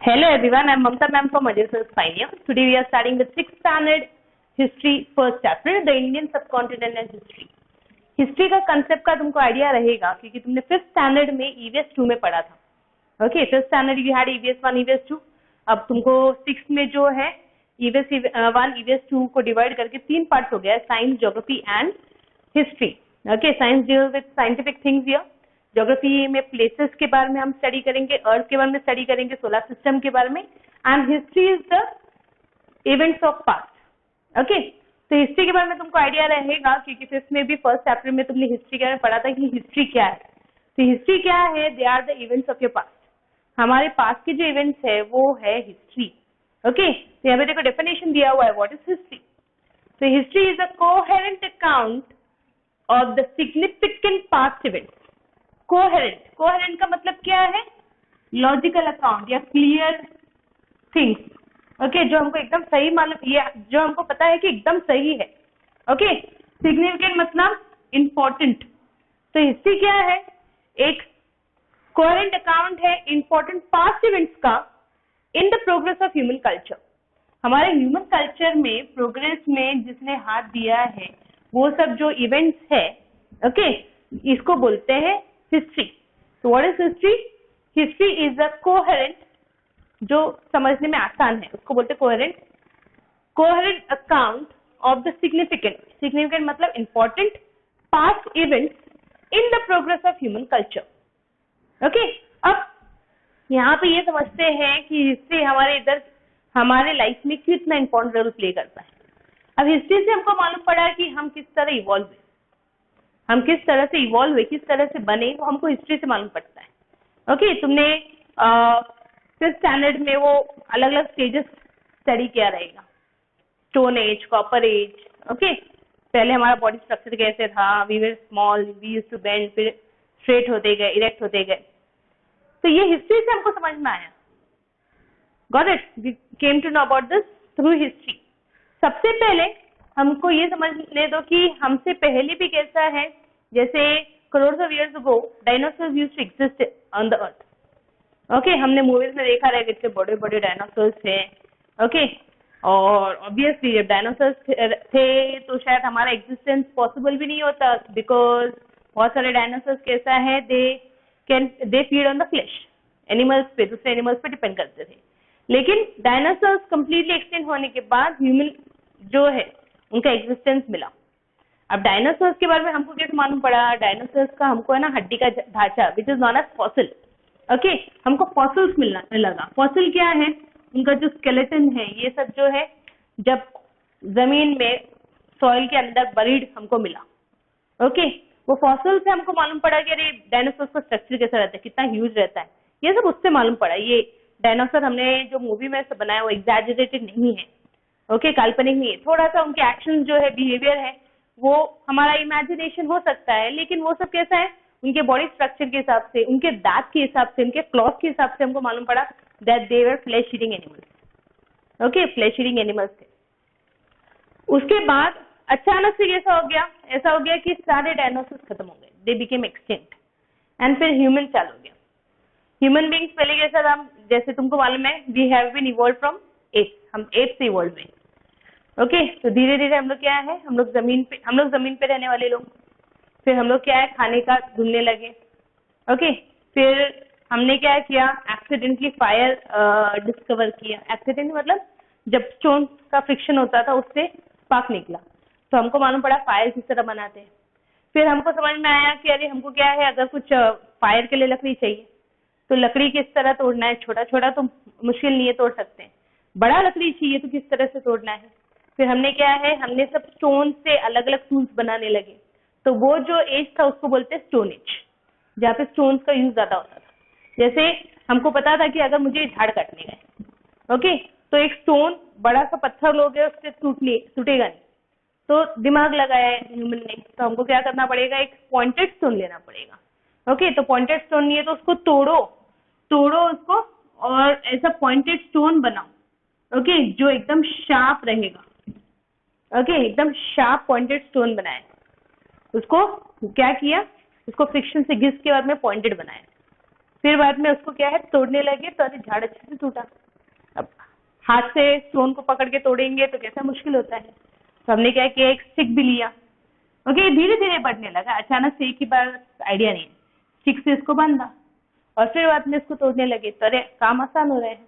Hello everyone, I am Mamta ma'am from Adjacent Pioneer. Today we are starting with 6th standard history first chapter, the Indian subcontinent and history. History का concept का तुमको idea रहेगा क्योंकि तुमने 5th standard में EVS 2 में पढ़ा था. Okay, 5th standard you had EVS 1 EVS 2. अब तुमको 6th में जो है EVS 1 EVS 2 को डिवाइड करके 3 पार्ट्स हो गया, science, geography and history. Okay, science deal with scientific things here. Geography में प्लेसेस के बारे में हम स्टडी करेंगे, अर्थ के बारे में स्टडी करेंगे, सोलर सिस्टम के बारे में, and history is the events of past. Okay, तो हिस्ट्री के बारे में तुमको आइडिया रहेगा क्योंकि 5th में भी फर्स्ट चैप्टर में तुमने हिस्ट्री के बारे में पढ़ा था कि हिस्ट्री क्या है. तो हिस्ट्री क्या है? They are the events of your past. हमारे पास्ट के जो इवेंट्स है वो है हिस्ट्री. ओके, तो यहाँ पे देखो डेफिनेशन दिया हुआ है, व्हाट इज हिस्ट्री. तो history is a coherent account of the significant past events. Coherent का मतलब क्या है? लॉजिकल अकाउंट या क्लियर थिंग्स. ओके, जो हमको एकदम सही मालूम, ये जो हमको पता है कि एकदम सही है. ओके, सिग्निफिकेंट मतलब इंपॉर्टेंट. तो हिस्ट्री क्या है? एक कोहेरेंट अकाउंट है इंपॉर्टेंट पास्ट इवेंट्स का इन the progress of human culture. हमारे ह्यूमन कल्चर में प्रोग्रेस में जिसने हाथ दिया है वो सब जो इवेंट्स है, ओके, इसको बोलते हैं हिस्ट्री. तो what is history? History is a coherent, जो समझने में आसान है उसको बोलते हैं coherent account of the significant मतलब important past events in the progress of human culture. Okay, अब यहाँ पे ये समझते हैं कि हिस्ट्री हमारे लाइफ में क्यों इतना इंपॉर्टेंट रोल प्ले करता है. अब हिस्ट्री से हमको मालूम पड़ा कि हम किस तरह इवॉल्व हुए, किस तरह से बने, वो हमको हिस्ट्री से मालूम पड़ता है. ओके, तुमने 5th स्टैंडर्ड में वो अलग अलग स्टेजेस स्टडी किया रहेगा. Stone age, copper age. Okay, पहले हमारा बॉडी स्ट्रक्चर कैसे था, we were small, we used to bend, फिर स्ट्रेट होते गए, इरेक्ट होते गए. तो ये हिस्ट्री से हमको समझ में आया. Got it? We came to know about this through history. सबसे पहले हमको ये समझने दो कि हमसे पहले भी कैसा है. जैसे crore of years ago dinosaurs used to exist on the earth. Okay, हमने मूवीज में देखा रहेगा कितने बड़े बड़े डायनासोर्स थे. ओके, और ऑब्वियसली जब डायनासोर्स थे तो शायद हमारा एग्जिस्टेंस पॉसिबल भी नहीं होता, बिकॉज बहुत सारे डायनासोर्स कैसा है, they feed on the flash, animals पे, दूसरे एनिमल्स पे डिपेंड करते थे. लेकिन डायनासोर्स कंप्लीटली एक्सटेंड होने के बाद ह्यूमन जो है उनका एग्जिस्टेंस मिला. अब डायनासोर्स के बारे में हमको कैसे मालूम पड़ा? डायनासोर्स का हमको है ना हड्डी का ढांचा, which is known as fossil. Okay, हमको फॉसिल्स मिलने लगा. फॉसिल क्या है? उनका जो स्केलेटन है, ये सब जो है जब जमीन में सॉइल के अंदर बरीड हमको मिला. ओके, वो फॉसिल से हमको मालूम पड़ा कि अरे डायनासोर्स का स्ट्रक्चर कैसा रहता है, कितना ह्यूज रहता है, ये सब उससे मालूम पड़ा. ये डायनासोर हमने जो मूवी में बनाया वो एग्जैजरेटेड नहीं है. ओके, काल्पनिक नहीं है. थोड़ा सा उनके एक्शन जो है, बिहेवियर है, वो हमारा इमेजिनेशन हो सकता है, लेकिन वो सब कैसा है, उनके बॉडी स्ट्रक्चर के हिसाब से, उनके दांत के हिसाब से, उनके क्लॉथ के हिसाब से हमको मालूम पड़ा that they were flesh eating animals. Okay, flesh eating animals थे. उसके बाद अचानक से ऐसा हो गया कि सारे डायनासोर्स खत्म हो गए, दे बिकेम एक्सटिंक्ट, एंड फिर ह्यूमन चालू हो गया. ह्यूमन बींग्स पहले कैसा था, जैसे तुमको मालूम है, we have been evolve from apes, हम एप से इवॉल्व हुए. ओके, तो धीरे धीरे हम लोग क्या है, हम लोग जमीन पे रहने वाले लोग. फिर हम लोग क्या है, खाने का ढूंढने लगे. ओके, फिर हमने क्या किया, एक्सीडेंटली फायर डिस्कवर किया. एक्सीडेंट मतलब जब स्टोन का फ्रिक्शन होता था उससे स्पार्क निकला, तो हमको मालूम पड़ा फायर किस तरह बनाते हैं. फिर हमको समझ में आया कि अरे हमको क्या है, अगर कुछ फायर के लिए लकड़ी चाहिए तो लकड़ी किस तरह तोड़ना है. छोटा छोटा तो मुश्किल नहीं है, तोड़ सकते हैं. बड़ा लकड़ी चाहिए तो किस तरह से तोड़ना है. फिर हमने क्या है, हमने सब स्टोन से अलग अलग टूल्स बनाने लगे. तो वो जो एज था उसको बोलते हैं स्टोन एज, जहाँ पे स्टोन्स का यूज ज्यादा होता था. जैसे हमको पता था कि अगर मुझे झाड़ काटने गए, ओके, तो एक स्टोन, बड़ा सा पत्थर लोगे उससे टूटेगा नहीं, तो दिमाग लगाया है ह्यूमन ने, तो हमको क्या करना पड़ेगा, एक पॉइंटेड स्टोन लेना पड़ेगा. ओके, तो पॉइंटेड स्टोन नहीं है तो उसको तोड़ो उसको, और ऐसा पॉइंटेड स्टोन बनाओ. ओके, जो एकदम शार्प रहेगा. ओके, एकदम शार्प पॉइंटेड स्टोन बनाया. उसको क्या किया, उसको फ्रिक्शन से घिस के बाद में पॉइंटेड बनाया. फिर बाद में उसको क्या है तोड़ने लगे तो अरे झाड़ अच्छे से टूटा। अब हाथ से स्टोन को पकड़ के तोड़ेंगे तो कैसा मुश्किल होता है, तो हमने क्या किया एक स्टिक भी लिया। ओके, धीरे धीरे बढ़ने लगा, अचानक से एक ही बार आइडिया नहीं है, स्टिक से इसको बांधा और फिर बाद में इसको तोड़ने लगे तो अरे काम आसान हो रहे हैं।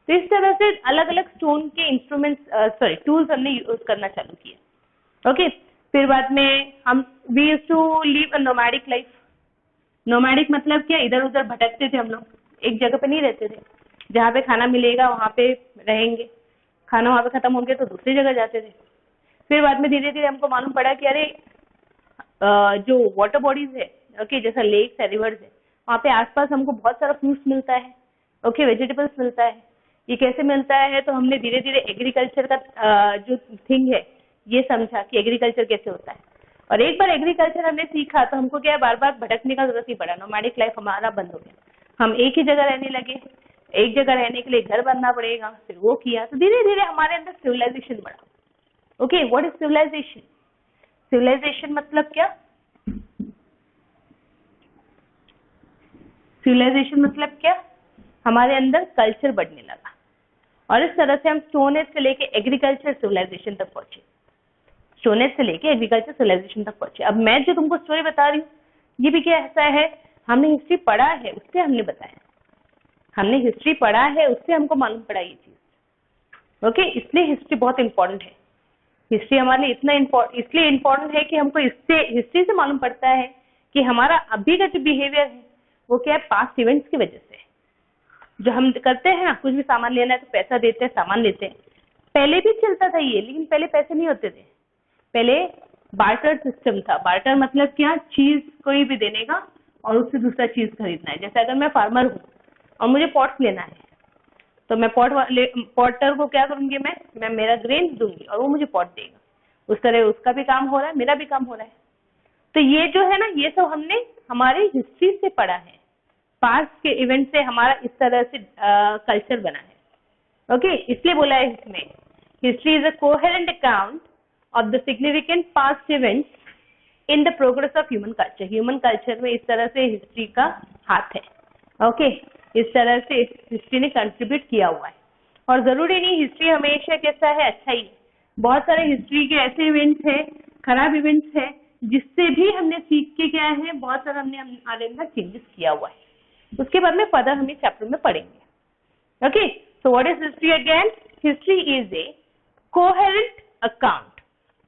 तो इस तरह से अलग अलग स्टोन के इंस्ट्रूमेंट्स टूल्स हमने यूज करना चालू किया। ओके, फिर बाद में हम we used to live a nomadic life. Nomadic मतलब क्या, इधर उधर भटकते थे हम लोग, एक जगह पे नहीं रहते थे, जहाँ पे खाना मिलेगा वहां पे रहेंगे, खाना वहां पे खत्म हो गया तो दूसरी जगह जाते थे। फिर बाद में धीरे धीरे हमको मालूम पड़ा कि अरे जो वाटर बॉडीज है, ओके, जैसा लेक्स है, रिवर्स है, वहाँ पे आसपास हमको बहुत सारा फ्रूट्स मिलता है, ओके, वेजिटेबल्स मिलता है। ये कैसे मिलता है, तो हमने धीरे धीरे एग्रीकल्चर का जो थिंग है ये समझा कि एग्रीकल्चर कैसे होता है। और एक बार एग्रीकल्चर हमने सीखा तो हमको क्या बार बार भटकने का जरूरत नहीं पड़ा, नोमैडिक लाइफ हमारा बंद हो गया, हम एक ही जगह रहने लगे। एक जगह रहने के लिए घर बनना पड़ेगा, फिर वो किया, तो धीरे धीरे हमारे अंदर सिविलाइजेशन बढ़ा। Okay, what is civilisation? Civilisation मतलब क्या? सिविलाइजेशन मतलब क्या? हमारे अंदर कल्चर बढ़ने लगा और इस तरह से हम स्टोन एज से लेके एग्रीकल्चर सिविलाइजेशन तक पहुंचे। स्टोन एज से लेके एग्रीकल्चर सिविलाइजेशन तक पहुंचे। अब मैं जो तुमको स्टोरी बता रही हूँ ये भी क्या ऐसा है, हमने हिस्ट्री पढ़ा है उससे हमने बताया, हमने हिस्ट्री पढ़ा है उससे हमको मालूम पड़ा ये चीज। ओके, इसलिए हिस्ट्री बहुत इंपॉर्टेंट है। हिस्ट्री हमारे लिए इसलिए इम्पोर्टेंट है कि हमको इससे हिस्ट्री से मालूम पड़ता है कि हमारा अभी का जो बिहेवियर है वो क्या है, पास्ट इवेंट्स की वजह से। जो हम करते हैं ना, कुछ भी सामान लेना है तो पैसा देते हैं, सामान लेते हैं, पहले भी चलता था ये, लेकिन पहले पैसे नहीं होते थे, पहले बार्टर सिस्टम था। बार्टर मतलब क्या, चीज कोई भी देने का और उससे दूसरा चीज खरीदना है। जैसे अगर मैं फार्मर हूँ और मुझे पॉट्स लेना है तो मैं पॉटर को क्या करूंगी, मैं मेरा ग्रेन दूंगी और वो मुझे पॉट देगा। उस तरह उसका भी काम हो रहा है, मेरा भी काम हो रहा है। तो ये जो है ना, ये सब हमने हमारी हिस्ट्री से पढ़ा है, पास्ट के इवेंट से हमारा इस तरह से कल्चर बना है। ओके, इसलिए बोला है इसमें history is a coherent account of the significant past events in the progress of human culture. Human culture में इस तरह से हिस्ट्री का हाथ है। ओके, इस तरह से हिस्ट्री ने कंट्रीब्यूट किया हुआ है। और जरूरी नहीं हिस्ट्री हमेशा कैसा है, अच्छा ही। बहुत सारे हिस्ट्री के ऐसे इवेंट्स हैं, खराब इवेंट्स हैं, जिससे भी हमने सीख के क्या है, बहुत सारा हमने हमारे अंदर चेंजेस किया हुआ है। उसके बाद में फर्दर हम इस चैप्टर में पढ़ेंगे। Okay, so what is history again? History is a coherent account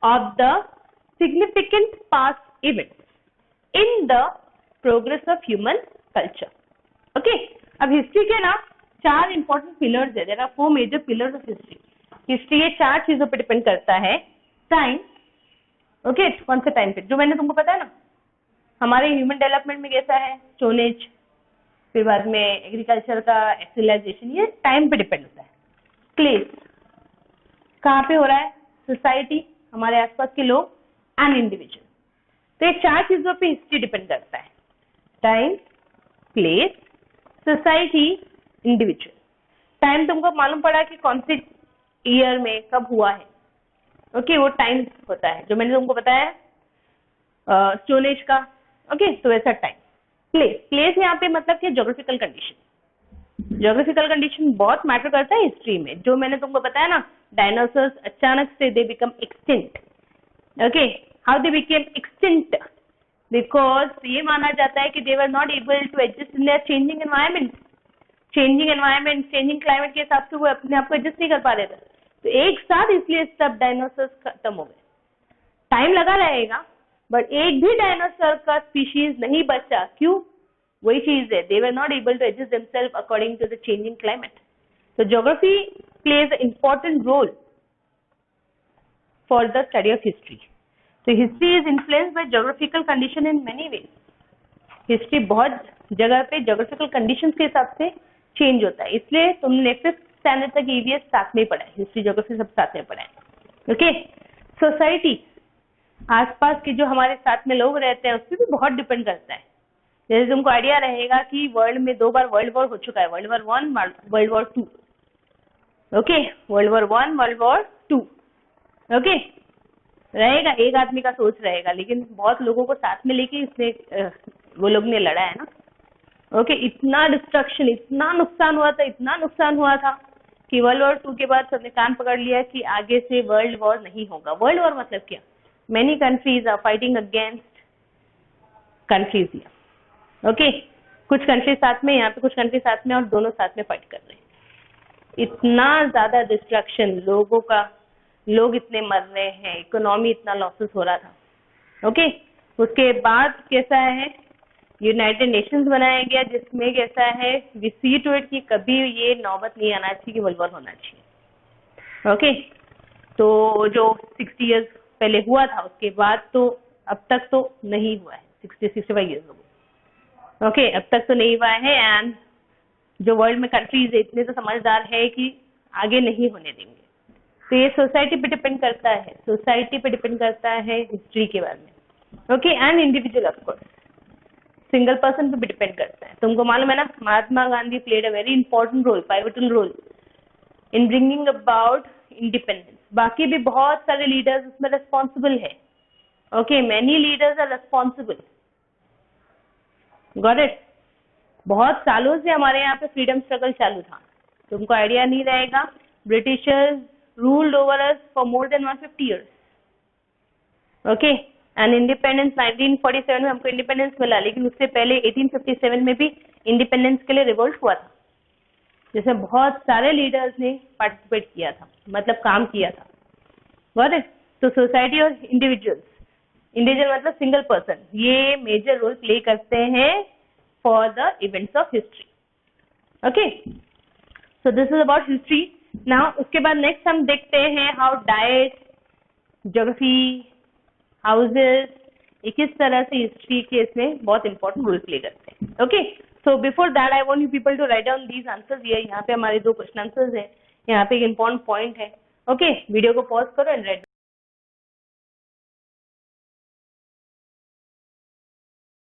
of the significant past events in the progress of human culture. Okay, अब हिस्ट्री के ना 4 इंपॉर्टेंट पिलर्स है। There are 4 major pillars of history. History ये 4 चीजों पर depend करता है। Time, okay, कौन सा टाइम पे, जो मैंने तुमको बताया ना हमारे ह्यूमन डेवलपमेंट में कैसा है, स्टोन एज, फिर बाद में एग्रीकल्चर का सिविलाइजेशन, ये टाइम पे डिपेंड होता है। प्लेस, कहाँ पे हो रहा है, सोसाइटी, हमारे आसपास के लोग, एंड इंडिविजुअल। तो ये 4 चीजों पे हिस्ट्री डिपेंड करता है, time, place, society, individual. Time तुमको मालूम पड़ा कि कौन सी ईयर में कब हुआ है। ओके, वो टाइम होता है जो मैंने तुमको बताया स्टोन एज का। ओके, तो वैसा टाइम। प्लेस, प्लेस यहाँ पे मतलब कि ज्योग्राफिकल कंडीशन। ज्योग्राफिकल कंडीशन बहुत मैटर करता है हिस्ट्री में। जो मैंने तुमको बताया ना, डायनासोर्स अचानक से they become extinct. Okay, how they became extinct? Because ये माना जाता है कि they were not able to adjust in their changing environment. Changing environment, changing climate के हिसाब से वो अपने आप को एडजस्ट नहीं कर पा रहे थे, तो एक साथ इसलिए सब डायनासोर्स खत्म हो गए। टाइम लगा रहेगा बट एक भी डायनासोर का स्पीशीज नहीं बचा। क्यों? वही चीज है, they were not able to adjust themselves according to the changing climate. तो geography plays a important role for the study of history. तो history is influenced by geographical condition in many ways. History बहुत जगह पे geographical conditions के हिसाब से change होता है। इसलिए तुमने 5th स्टैंडर्ड तक ईवीएस साथ में पढ़ा है, हिस्ट्री ज्योग्राफी सब साथ में पढ़ा है। ओके, सोसाइटी, आसपास के जो हमारे साथ में लोग रहते हैं उस पर भी बहुत डिपेंड करता है। जैसे तुमको आइडिया रहेगा कि वर्ल्ड में 2 बार वर्ल्ड वॉर हो चुका है, world war 1, world war 2। Okay, world war 1, world war 2। Okay, रहेगा एक आदमी का सोच रहेगा, लेकिन बहुत लोगों को साथ में लेके इसने वो लोग ने लड़ा है ना। ओके, इतना डिस्ट्रक्शन, इतना नुकसान हुआ था कि वर्ल्ड वॉर 2 के बाद सबने कान पकड़ लिया कि आगे से वर्ल्ड वॉर नहीं होगा। वर्ल्ड वॉर मतलब क्या? Many countries are fighting against countries here. Okay, कुछ कंट्री साथ में, यहाँ पे कुछ कंट्री साथ में, और दोनों साथ में फाइट कर रहे हैं। इतना ज्यादा डिस्ट्रक्शन, लोगों का, लोग इतने मर रहे हैं, इकोनॉमी इतना लॉसेस हो रहा था। ओके, उसके बाद कैसा है, यूनाइटेड नेशंस बनाया गया, जिसमें कैसा है, वी सी टू इट कि कभी ये नौबत नहीं आना चाहिए कि वर्ल्ड वॉर होना चाहिए। ओके, तो जो 60 इयर्स पहले हुआ था, उसके बाद तो अब तक तो नहीं हुआ है, 65 ईयर्स हो गए। ओके, अब तक तो नहीं हुआ है। एंड जो वर्ल्ड में कंट्रीज इतने तो समझदार है कि आगे नहीं होने देंगे। तो ये सोसाइटी पे डिपेंड करता है, सोसाइटी पे डिपेंड करता है हिस्ट्री के बारे में। Okay, and individual of course, single person पे भी डिपेंड करता है। तुमको मालूम है ना, Mahatma Gandhi played a very important role, pivotal role in bringing about independence. बाकी भी बहुत सारे लीडर्स उसमें रेस्पॉन्सिबल है। Okay, many leaders are responsible. Got it? बहुत सालों से हमारे यहाँ पे फ्रीडम स्ट्रगल चालू था, तुमको आइडिया नहीं रहेगा। Britishers ruled over us for more than 150 years। Okay, and independence 1947 में हमको इंडिपेंडेंस मिला, लेकिन उससे पहले 1857 में भी इंडिपेंडेंस के लिए रिवोल्ट हुआ था, जिसमें बहुत सारे लीडर्स ने पार्टिसिपेट किया था, मतलब काम किया था। Got it? तो सोसाइटी और इंडिविजुअल मतलब सिंगल पर्सन, ये मेजर रोल प्ले करते हैं for the events of history. Okay, so this is about history. Now उसके बाद नेक्स्ट हम देखते हैं हाउ डाइट, ज्योग्राफी, हाउसेस, ये किस तरह से हिस्ट्री के इसमें बहुत इंपॉर्टेंट रोल प्ले करते हैं। Okay, so before that I want you people to write down these answers. ये यहाँ पे हमारे 2 क्वेश्चन आंसर्स हैं, यहाँ पे एक इंपॉर्टेंट पॉइंट है। ओके, वीडियो को पॉज करो एंड राइट